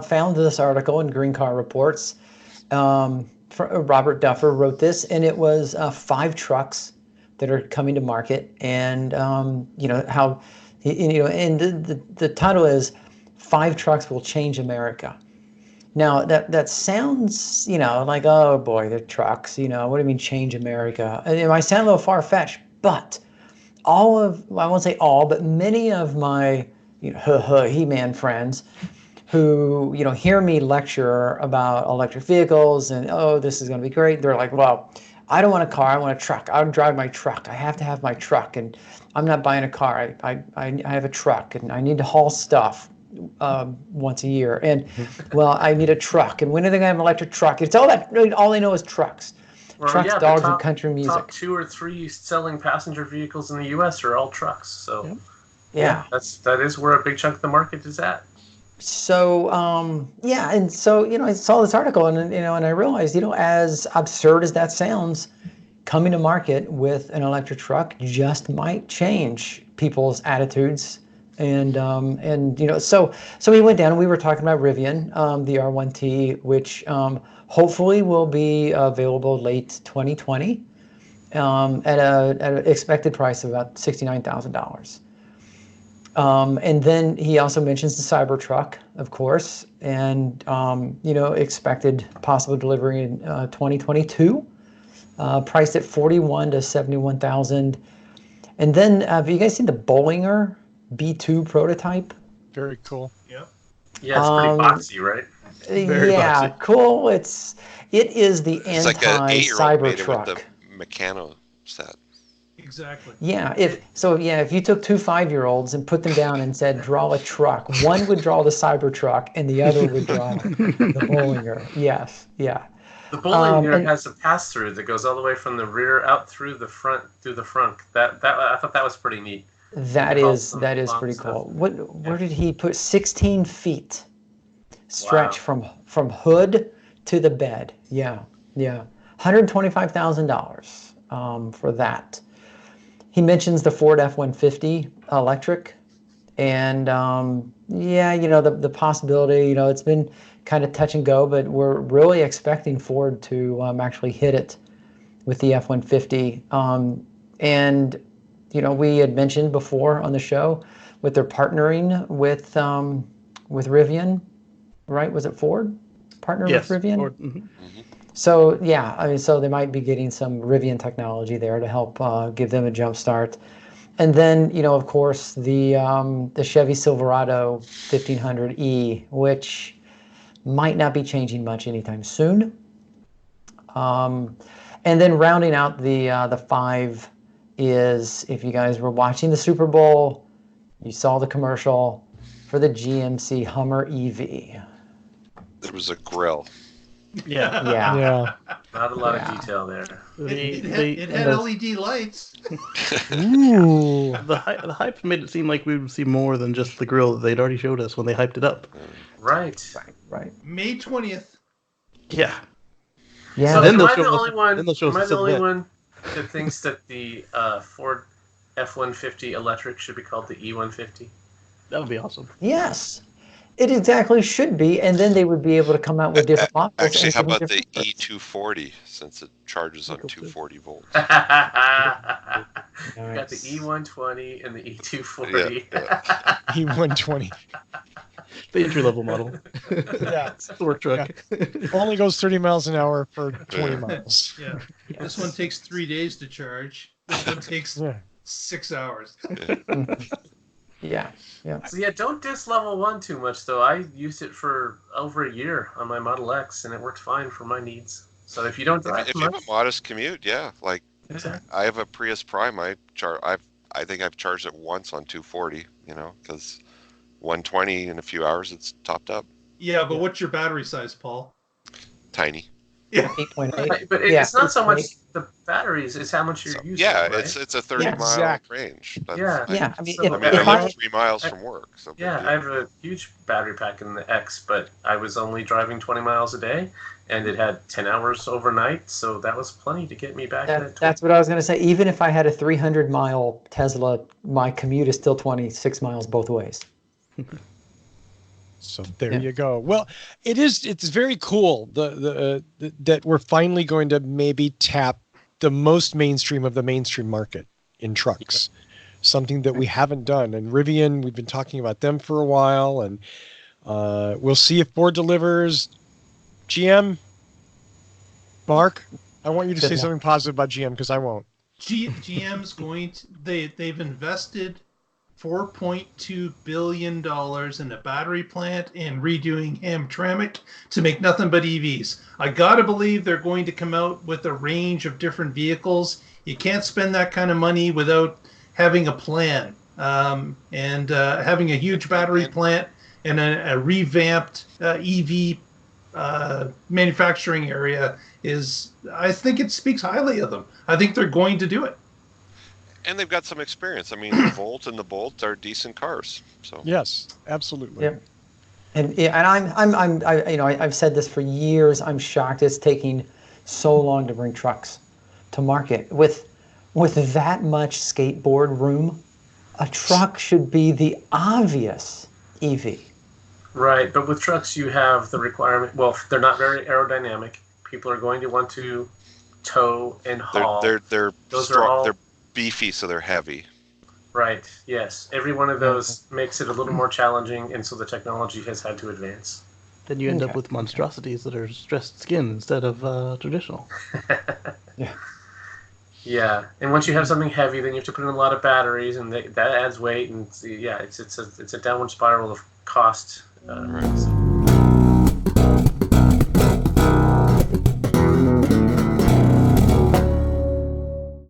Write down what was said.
found this article in Green Car Reports. Robert Duffer wrote this, and it was 5 trucks that are coming to market, and how, and the title is 5 trucks will change America. Now that sounds, like, oh boy, they're trucks. What do you mean change America? And it might sound a little far-fetched, but I won't say all, but many of my He-Man friends who hear me lecture about electric vehicles and, oh, this is going to be great. They're like, well, I don't want a car. I want a truck. I'll drive my truck. I have to have my truck, and I'm not buying a car. I have a truck, and I need to haul stuff once a year. And well, I need a truck. And when are they going to have an electric truck? It's all they know is trucks. Well, trucks, yeah, dogs, and country music. Top 2 or 3 selling passenger vehicles in the U.S. are all trucks. So yeah, that is where a big chunk of the market is at. So and so I saw this article, and and I realized, as absurd as that sounds, coming to market with an electric truck just might change people's attitudes. And so we went down and we were talking about Rivian, the R1T, which hopefully will be available late 2020 at an expected price of about $69,000. And then he also mentions the Cybertruck, of course, and expected possible delivery in 2022, priced at $41,000 to $71,000. And then have you guys seen the Bollinger B2 prototype? Very cool. Yep. Yeah, it's pretty boxy, right? Very boxy. Cool. It is the it's like an 8-year-old made it with anti-Cybertruck. the Meccano set. Exactly. Yeah. If you took 2 5-year-olds and put them down and said, draw a truck, one would draw the Cybertruck and the other would draw the Bollinger. Yes. Yeah. The Bollinger has a pass-through that goes all the way from the rear out through the front. That I thought that was pretty neat. That is pretty cool. Where did he put 16 feet stretch from hood to the bed? Yeah. $125,000 for that. He mentions the Ford F-150 electric, and the possibility. It's been kind of touch and go, but we're really expecting Ford to actually hit it with the F-150. And we had mentioned before on the show with their partnering with Rivian, right? Was it Ford partnered with Rivian? Ford. Mm-hmm. So so they might be getting some Rivian technology there to help give them a jump start. And then of course the Chevy Silverado 1500E, which might not be changing much anytime soon. And then rounding out the 5 is, if you guys were watching the Super Bowl, you saw the commercial for the GMC Hummer EV. It was a grill. Yeah. Not a lot of detail there. It had LED lights. Ooh. The hype made it seem like we would see more than just the grill that they'd already showed us when they hyped it up. Right. May 20th. Yeah. So then am I the only one one that thinks that the Ford F-150 electric should be called the E-150? That would be awesome. Yes, it exactly should be, and then they would be able to come out with different models. Actually, how about the E240, since it charges on 240 volts? You got the E120 and the E240. Yeah. E120. The entry-level model. Yeah. It's the work truck. Yeah. Only goes 30 miles an hour for 20 miles. Yeah. This one takes 3 days to charge. This one takes 6 hours. Yeah. So don't diss level 1 too much, though. I used it for over a year on my Model X, and it worked fine for my needs. So if you don't drive if you have a modest commute, exactly. I have a Prius Prime. I think I've charged it once on 240. Because 120 in a few hours, it's topped up. Yeah, but what's your battery size, Paul? Tiny. Yeah. 8.8. But it's not so much the batteries; it's how much you're using. Yeah, right? it's a 30-mile range. I mean, I live 3 miles from work. So I have a huge battery pack in the X, but I was only driving 20 miles a day, and it had 10 hours overnight, so that was plenty to get me back. That's what I was going to say. Even if I had a 300-mile Tesla, my commute is still 26 miles both ways. So there Yeah. you go. Well, it's very cool that we're finally going to maybe tap the most mainstream of the mainstream market in trucks. Something that we haven't done. And Rivian, we've been talking about them for a while, and we'll see if Ford delivers. GM, Mark, I want you to Good say luck. something positive about GM because I won't. GM's going to they've invested $4.2 billion in a battery plant and redoing Hamtramck to make nothing but EVs. I gotta believe they're going to come out with a range of different vehicles. You can't spend that kind of money without having a plan, and having a huge battery plant and a revamped EV manufacturing area is, I think it speaks highly of them. I think they're going to do it. And they've got some experience. I mean, the Volt and the Bolt are decent cars. So Yes, absolutely. Yeah. And I've said this for years. I'm shocked it's taking so long to bring trucks to market. With that much skateboard room, a truck should be the obvious EV. Right, but with trucks you have the requirement. Well, they're not very aerodynamic. People are going to want to tow and haul. they're Those strong. are all They're beefy, so they're heavy. right. Yes, every one of those makes it a little more challenging, and so the technology has had to advance. Then you end up Okay. with monstrosities that are stressed skin instead of traditional. Yeah, and once you have something heavy, then you have to put in a lot of batteries, and that adds weight, and it's a downward spiral of cost. Right.